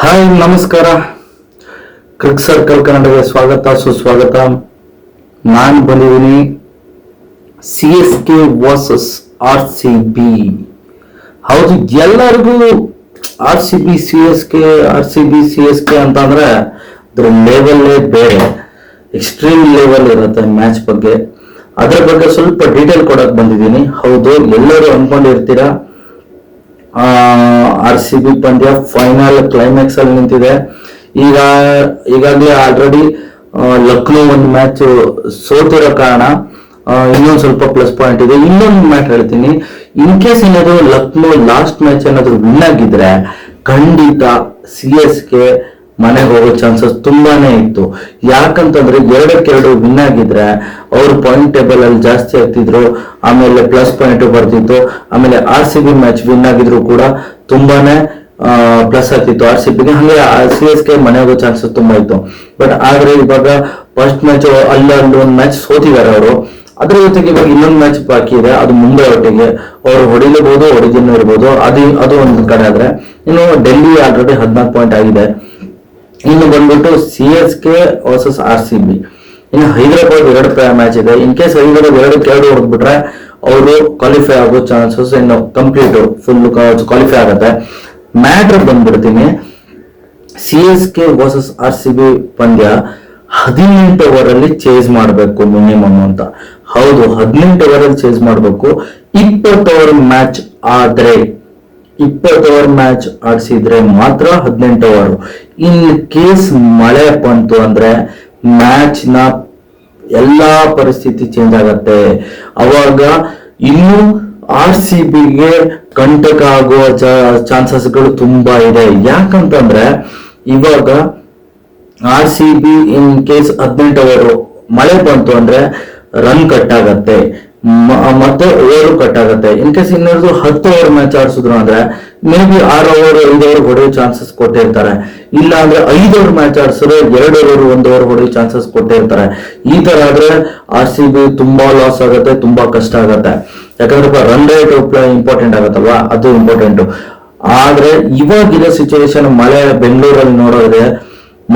Hi ನಮಸ್ಕಾರ. ಕ್ರಿಕ್ circle ಕನ್ನಡಗೆ ಸ್ವಾಗತ ಸುಸ್ವಾಗತ. ನಾನು ಬಂದಿದ್ದೀನಿ CSK ವರ್ಸಸ್ RCB. ಹೌದು, ಎಲ್ಲರಿಗೂ RCB CSK ಅಂತಂದ್ರೆ ಅದ್ರ ಲೆವೆಲ್ಲೇ ಬೇರೆ, ಎಕ್ಸ್ಟ್ರೀಮ್ ಲೆವೆಲ್ ಇರುತ್ತೆ ಮ್ಯಾಚ್ ಬಗ್ಗೆ. ಅದ್ರ ಬಗ್ಗೆ ಸ್ವಲ್ಪ ಡೀಟೇಲ್ ಕೊಡಕ್ ಬಂದಿದ್ದೀನಿ. ಹೌದು, ಎಲ್ಲರೂ ಅನ್ಕೊಂಡಿರ್ತೀರಾ RCB ಪಂದ್ಯ ಫೈನಲ್ ಕ್ಲೈಮ್ಯಾಕ್ಸ್ ಅಲ್ಲಿ ನಿಂತಿದೆ. ಈಗಾಗಲೇ ಆಲ್ರೆಡಿ ಲಕ್ನೋ ಒಂದು ಮ್ಯಾಚ್ ಸೋತಿರೋ ಕಾರಣ ಇನ್ನೊಂದು ಸ್ವಲ್ಪ ಪ್ಲಸ್ ಪಾಯಿಂಟ್ ಇದೆ. ಇನ್ನೊಂದು ಮ್ಯಾಚ್ ಹೇಳ್ತೀನಿ, ಇನ್ ಕೇಸ್ ಏನಾದ್ರು ಲಕ್ನೋ ಲಾಸ್ಟ್ ಮ್ಯಾಚ್ ಏನಾದ್ರು ವಿನ್ ಆಗಿದ್ರೆ ಖಂಡಿತ CSK ಮನೆಗೆ ಹೋಗೋ ಚಾನ್ಸಸ್ ತುಂಬಾನೇ ಇತ್ತು. ಯಾಕಂತಂದ್ರೆ 2-2 ವಿನ್ ಆಗಿದ್ರೆ ಅವ್ರು ಪಾಯಿಂಟ್ ಟೇಬಲ್ ಅಲ್ಲಿ ಜಾಸ್ತಿ ಆಗ್ತಿದ್ರು, ಆಮೇಲೆ ಪ್ಲಸ್ ಪಾಯಿಂಟ್ ಬರ್ತಿತ್ತು. ಆಮೇಲೆ RCB ಮ್ಯಾಚ್ ವಿನ್ ಆಗಿದ್ರು ಕೂಡ ತುಂಬಾನೇ ಪ್ಲಸ್ ಆಗ್ತಿತ್ತು RCBಗೆ. ಹಂಗೆ CSK ಮನೆ ಹೋಗೋ ಚಾನ್ಸಸ್ ತುಂಬಾ ಇತ್ತು. ಬಟ್ ಆದ್ರೆ ಇವಾಗ ಫಸ್ಟ್ ಮ್ಯಾಚ್ ಅಲ್ಲೊಂದು ಮ್ಯಾಚ್ ಸೋತಿದ್ದಾರೆ ಅವರು. ಅದ್ರ ಜೊತೆಗೆ ಇವಾಗ ಇನ್ನೊಂದು ಮ್ಯಾಚ್ ಬಾಕಿ ಇದೆ, ಅದು ಮುಂಬೈ ಒಟ್ಟಿಗೆ. ಅವ್ರು ಹೊಡಿಲೇಬಹುದು, ಹೊಡಿದಿನ ಇರ್ಬೋದು. ಅದು ಒಂದು ಕಡೆ ಆದ್ರೆ ಇನ್ನು ಡೆಲ್ಲಿ ಆಲ್ರೆಡಿ 14 ಪಾಯಿಂಟ್ ಆಗಿದೆ. ಇನ್ನು ಬಂದ್ಬಿಟ್ಟು CSK ವರ್ಸಸ್ RCB. ಇನ್ನು ಹೈದರಾಬಾದ್ 2 ಮ್ಯಾಚ್ ಇದೆ. ಇನ್ ಕೇಸ್ ಹೈದರಾಬಾದ್ 2-2 ಹೊಡೆದ್ಬಿಟ್ರೆ ಅವರು ಕ್ವಾಲಿಫೈ ಆಗೋ ಚಾನ್ಸಸ್ ಇನ್ನು ಕಂಪ್ಲೀಟ್ ಫುಲ್ ಕ್ವಾಲಿಫೈ ಆಗುತ್ತೆ. ಮ್ಯಾಟ್ರ್ ಬಂದ್ಬಿಡ್ತೀನಿ, CSK ವರ್ಸಸ್ RCB ಪಂದ್ಯ 18 ಓವರ್ ಅಲ್ಲಿ ಚೇಸ್ ಮಾಡಬೇಕು ಮಿನಿಮಮ್ ಅಂತ. ಹೌದು, 18 ಓವರ್ ಅಲ್ಲಿ ಚೇಸ್ ಮಾಡಬೇಕು. 20 ಓವರ್ ಮ್ಯಾಚ್ ಆದ್ರೆ 20 ಓವರ್ ಮ್ಯಾಚ್ ಆಡಿಸಿದ್ರೆ ಮಾತ್ರ 18 ಓವರ್. ಇನ್ ಕೇಸ್ ಮಳೆ ಬಂತು ಅಂದ್ರೆ ಮ್ಯಾಚ್ ನ ಎಲ್ಲಾ ಪರಿಸ್ಥಿತಿ ಚೇಂಜ್ ಆಗತ್ತೆ. ಅವಾಗ ಇನ್ನು RCBಗೆ ಕಂಟಕ ಆಗುವ ಚಾನ್ಸಸ್ಗಳು ತುಂಬಾ ಇದೆ. ಯಾಕಂತಂದ್ರೆ ಇವಾಗ RCB ಇನ್ ಕೇಸ್ 18 ಓವರ್ ಮಳೆ ಬಂತು ಅಂದ್ರೆ ರನ್ ಕಟ್ ಆಗತ್ತೆ, ಮತ್ತೆ ಓವರ್ ಕಟ್ ಆಗುತ್ತೆ. ಇನ್ ಕೇಸ್ ಇನ್ನೊಂದು 10 ಓವರ್ ಮ್ಯಾಚ್ ಆಡಿಸಿದ್ರು ಅಂದ್ರೆ ಮೇ ಬಿ 6 ಓವರ್ 5 ಓವರ್ ಹೊಡೆಯೋ ಚಾನ್ಸಸ್ ಕೊಟ್ಟಿರ್ತಾರೆ. ಇಲ್ಲ ಅಂದ್ರೆ 5 ಓವರ್ ಮ್ಯಾಚ್ ಆಡಿಸಿದ್ರೆ 2 ಓವರ್ 1 ಓವರ್ ಹೊಡೆಯೋ ಚಾನ್ಸಸ್ ಕೊಟ್ಟಿರ್ತಾರೆ. ಈ ತರ ಆದ್ರೆ RCB ತುಂಬಾ ಲಾಸ್ ಆಗುತ್ತೆ, ತುಂಬಾ ಕಷ್ಟ ಆಗುತ್ತೆ. ಯಾಕಂದ್ರೆ ರನ್ ರೇಟ್ ಇಂಪಾರ್ಟೆಂಟ್ ಆಗತ್ತಲ್ವಾ, ಅದು ಇಂಪಾರ್ಟೆಂಟ್. ಆದ್ರೆ ಇವಾಗಿರೋ ಸಿಚುವೇಶನ್ ಮಳೆ ಬೆಂಗಳೂರಲ್ಲಿ ನೋಡಿದ್ರೆ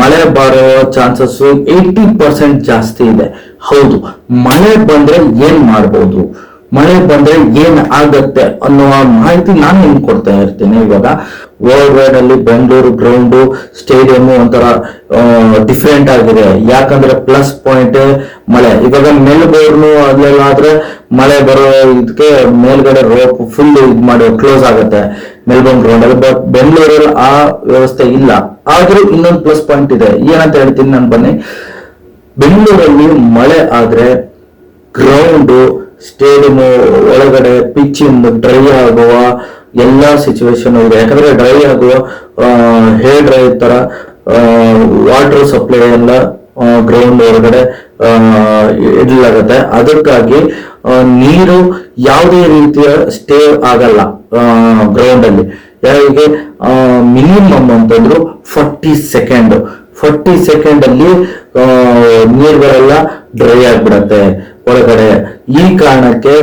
ಮಳೆ ಬರೋ ಚಾನ್ಸಸ್ 80% ಜಾಸ್ತಿ ಇದೆ. ಹೌದು, ಮಳೆ ಬಂದ್ರೆ ಏನ್ ಮಾಡ್ಬೋದು, ಮಳೆ ಬಂದ್ರೆ ಏನ್ ಆಗತ್ತೆ ಅನ್ನುವ ಮಾಹಿತಿ ನಾನು ನಿಮ್ಗೆ ಕೊಡ್ತಾ ಇರ್ತೀನಿ. ಇವಾಗ ವರ್ಲ್ಡ್ ವೈಡ್ ಅಲ್ಲಿ ಬೆಂಗಳೂರು ಗ್ರೌಂಡ್ ಸ್ಟೇಡಿಯಂ ಒಂಥರ ಡಿಫ್ರೆಂಟ್ ಆಗಿದೆ. ಯಾಕಂದ್ರೆ ಪ್ಲಸ್ ಪಾಯಿಂಟ್ ಮಳೆ. ಇವಾಗ ಮೆಲ್ಬೋರ್ನ್ ಅಲ್ಲೆಲ್ಲ ಆದ್ರೆ ಮಳೆ ಬರೋ ಇದಕ್ಕೆ ಮೇಲ್ಗಡೆ ರೋಪ್ ಫುಲ್ ಇದ್ ಮಾಡಿ ಕ್ಲೋಸ್ ಆಗುತ್ತೆ ಮೆಲ್ಬೋರ್ನ್ ಗ್ರೌಂಡ್ ಅಲ್ಲಿ. ಬಟ್ ಬೆಂಗಳೂರಲ್ಲಿ ಆ ವ್ಯವಸ್ಥೆ ಇಲ್ಲ. ಆದ್ರೂ ಇನ್ನೊಂದು ಪ್ಲಸ್ ಪಾಯಿಂಟ್ ಇದೆ, ಏನಂತ ಹೇಳ್ತೀನಿ ನಾನು. ಬನ್ನಿ, ಬೆಂಗಳೂರಲ್ಲಿ ಮಳೆ ಆದ್ರೆ ಗ್ರೌಂಡ್ ಸ್ಟೇಡಿಯಂ ಒಳಗಡೆ ಪಿಚ್ಚಿಂದ ಡ್ರೈ ಆಗುವ ಎಲ್ಲಾ ಸಿಚುವೇಶನ್ ಇದೆ. ಯಾಕಂದ್ರೆ ಡ್ರೈ ಆಗುವ ಹೇರ್ ಡ್ರೈ ತರ ವಾಟರ್ ಸಪ್ಲೈ ಎಲ್ಲ ಗ್ರೌಂಡ್ ಒಳಗಡೆ ಇಡಲಾಗತ್ತೆ. ಅದಕ್ಕಾಗಿ ನೀರು ಯಾವುದೇ ರೀತಿಯ ಸ್ಟೇ ಆಗಲ್ಲ ಗ್ರೌಂಡ್ ಅಲ್ಲಿ. ಯಾರಿಗೆ ಮಿನಿಮಮ್ ಅಂತಂದ್ರು 40 ಸೆಕೆಂಡ್ ಅಲ್ಲಿ ನೀರುಗಳೆಲ್ಲ ಡ್ರೈ ಆಗ್ಬಿಡತ್ತೆ ಒಳಗಡೆ. ಈ ಕಾರಣಕ್ಕೆ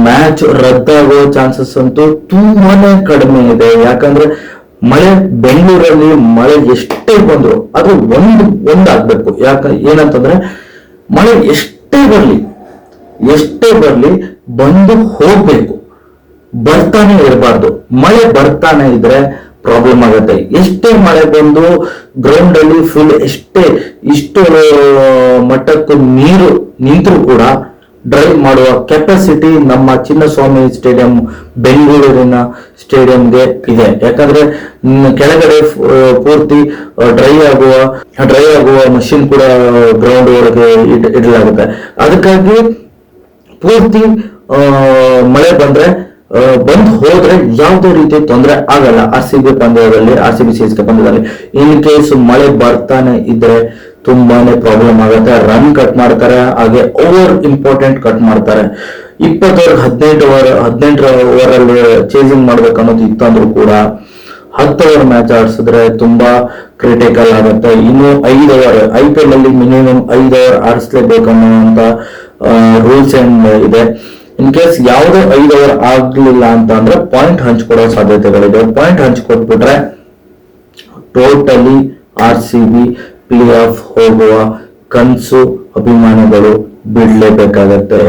ಮ್ಯಾಚ್ ರದ್ದಾಗೋ ಚಾನ್ಸಸ್ ಅಂತೂ ತುಂಬಾನೇ ಕಡಿಮೆ ಇದೆ. ಯಾಕಂದ್ರೆ ಮಳೆ ಬೆಂಗಳೂರಲ್ಲಿ ಮಳೆ ಎಷ್ಟೇ ಬಂದ್ರು ಅದು ಒಂದಾಗ್ಬೇಕು. ಏನಂತಂದ್ರೆ ಮಳೆ ಎಷ್ಟೇ ಬರ್ಲಿ ಬಂದು ಹೋಗ್ಬೇಕು, ಬರ್ತಾನೆ ಇರಬಾರ್ದು. ಮಳೆ ಬರ್ತಾನೆ ಇದ್ರೆ ಪ್ರಾಬ್ಲಮ್ ಆಗುತ್ತೆ. ಎಷ್ಟೇ ಮಳೆ ಬಂದು ಗ್ರೌಂಡ್ ಅಲ್ಲಿ ಫುಲ್ ಇಷ್ಟು ಮಟ್ಟಕ್ಕೂ ನೀರು ನಿಂತರೂ ಕೂಡ ಡ್ರೈವ್ ಮಾಡುವ ಕೆಪಾಸಿಟಿ ನಮ್ಮ ಚಿನ್ನಸ್ವಾಮಿ ಸ್ಟೇಡಿಯಂ ಬೆಂಗಳೂರಿನ ಸ್ಟೇಡಿಯಂಗೆ ಇದೆ. ಯಾಕಂದ್ರೆ ಕೆಳಗಡೆ ಪೂರ್ತಿ ಡ್ರೈ ಆಗುವ ಮಷಿನ್ ಕೂಡ ಗ್ರೌಂಡ್ ಒಳಗೆ ಇಡಲಾಗುತ್ತೆ. ಅದಕ್ಕಾಗಿ ಪೂರ್ತಿ ಮಳೆ ಬಂದು ಹೋದ್ರೆ ಯಾವುದೇ ರೀತಿ ತೊಂದರೆ ಆಗಲ್ಲ RCB CSK ಪಂದ್ಯದಲ್ಲಿ. ಇನ್ ಕೇಸ್ ಮಳೆ ಬರ್ತಾನೆ ಇದ್ರೆ ತುಂಬಾನೇ ಪ್ರಾಬ್ಲಮ್ ಆಗುತ್ತೆ. ರನ್ ಕಟ್ ಮಾಡ್ತಾರೆ, ಹಾಗೆ ಓವರ್ ಇಂಪಾರ್ಟೆಂಟ್ ಕಟ್ ಮಾಡ್ತಾರೆ. 20 ಓವರ್ 18 ಓವರ್ ಅಲ್ಲಿ ಚೇಸಿಂಗ್ ಮಾಡ್ಬೇಕು ಅನ್ನೋದು ಇತ್ತಂದ್ರೂ ಕೂಡ 10 ಓವರ್ ಮ್ಯಾಚ್ ಆಡಿಸಿದ್ರೆ ತುಂಬಾ ಕ್ರಿಟಿಕಲ್ ಆಗುತ್ತೆ. ಇನ್ನು 5 ಓವರ್ IPL ಅಲ್ಲಿ ಮಿನಿಮಮ್ 5 ಓವರ್ ಆಡಿಸ್ಲೇಬೇಕು ಅನ್ನೋಂತ ರೂಲ್ಸ್ ಇದೆ. ಇನ್ ಕೇಸ್ ಯಾವುದೇ 5 ಓವರ್ ಆಗ್ಲಿಲ್ಲ ಅಂತ ಅಂದ್ರೆ ಪಾಯಿಂಟ್ ಹಂಚ್ಕೊಡೋ ಸಾಧ್ಯತೆಗಳಿದೆ. ಪಾಯಿಂಟ್ ಹಂಚ್ಕೊಟ್ಬಿಟ್ರೆ ಟೋಟಲಿ RCB ಪ್ಲೇ ಆಫ್ ಹೋಗುವ ಕನಸು ಅಭಿಮಾನಿಗಳು ಬಿಡಲೇಬೇಕಾಗತ್ತೆ.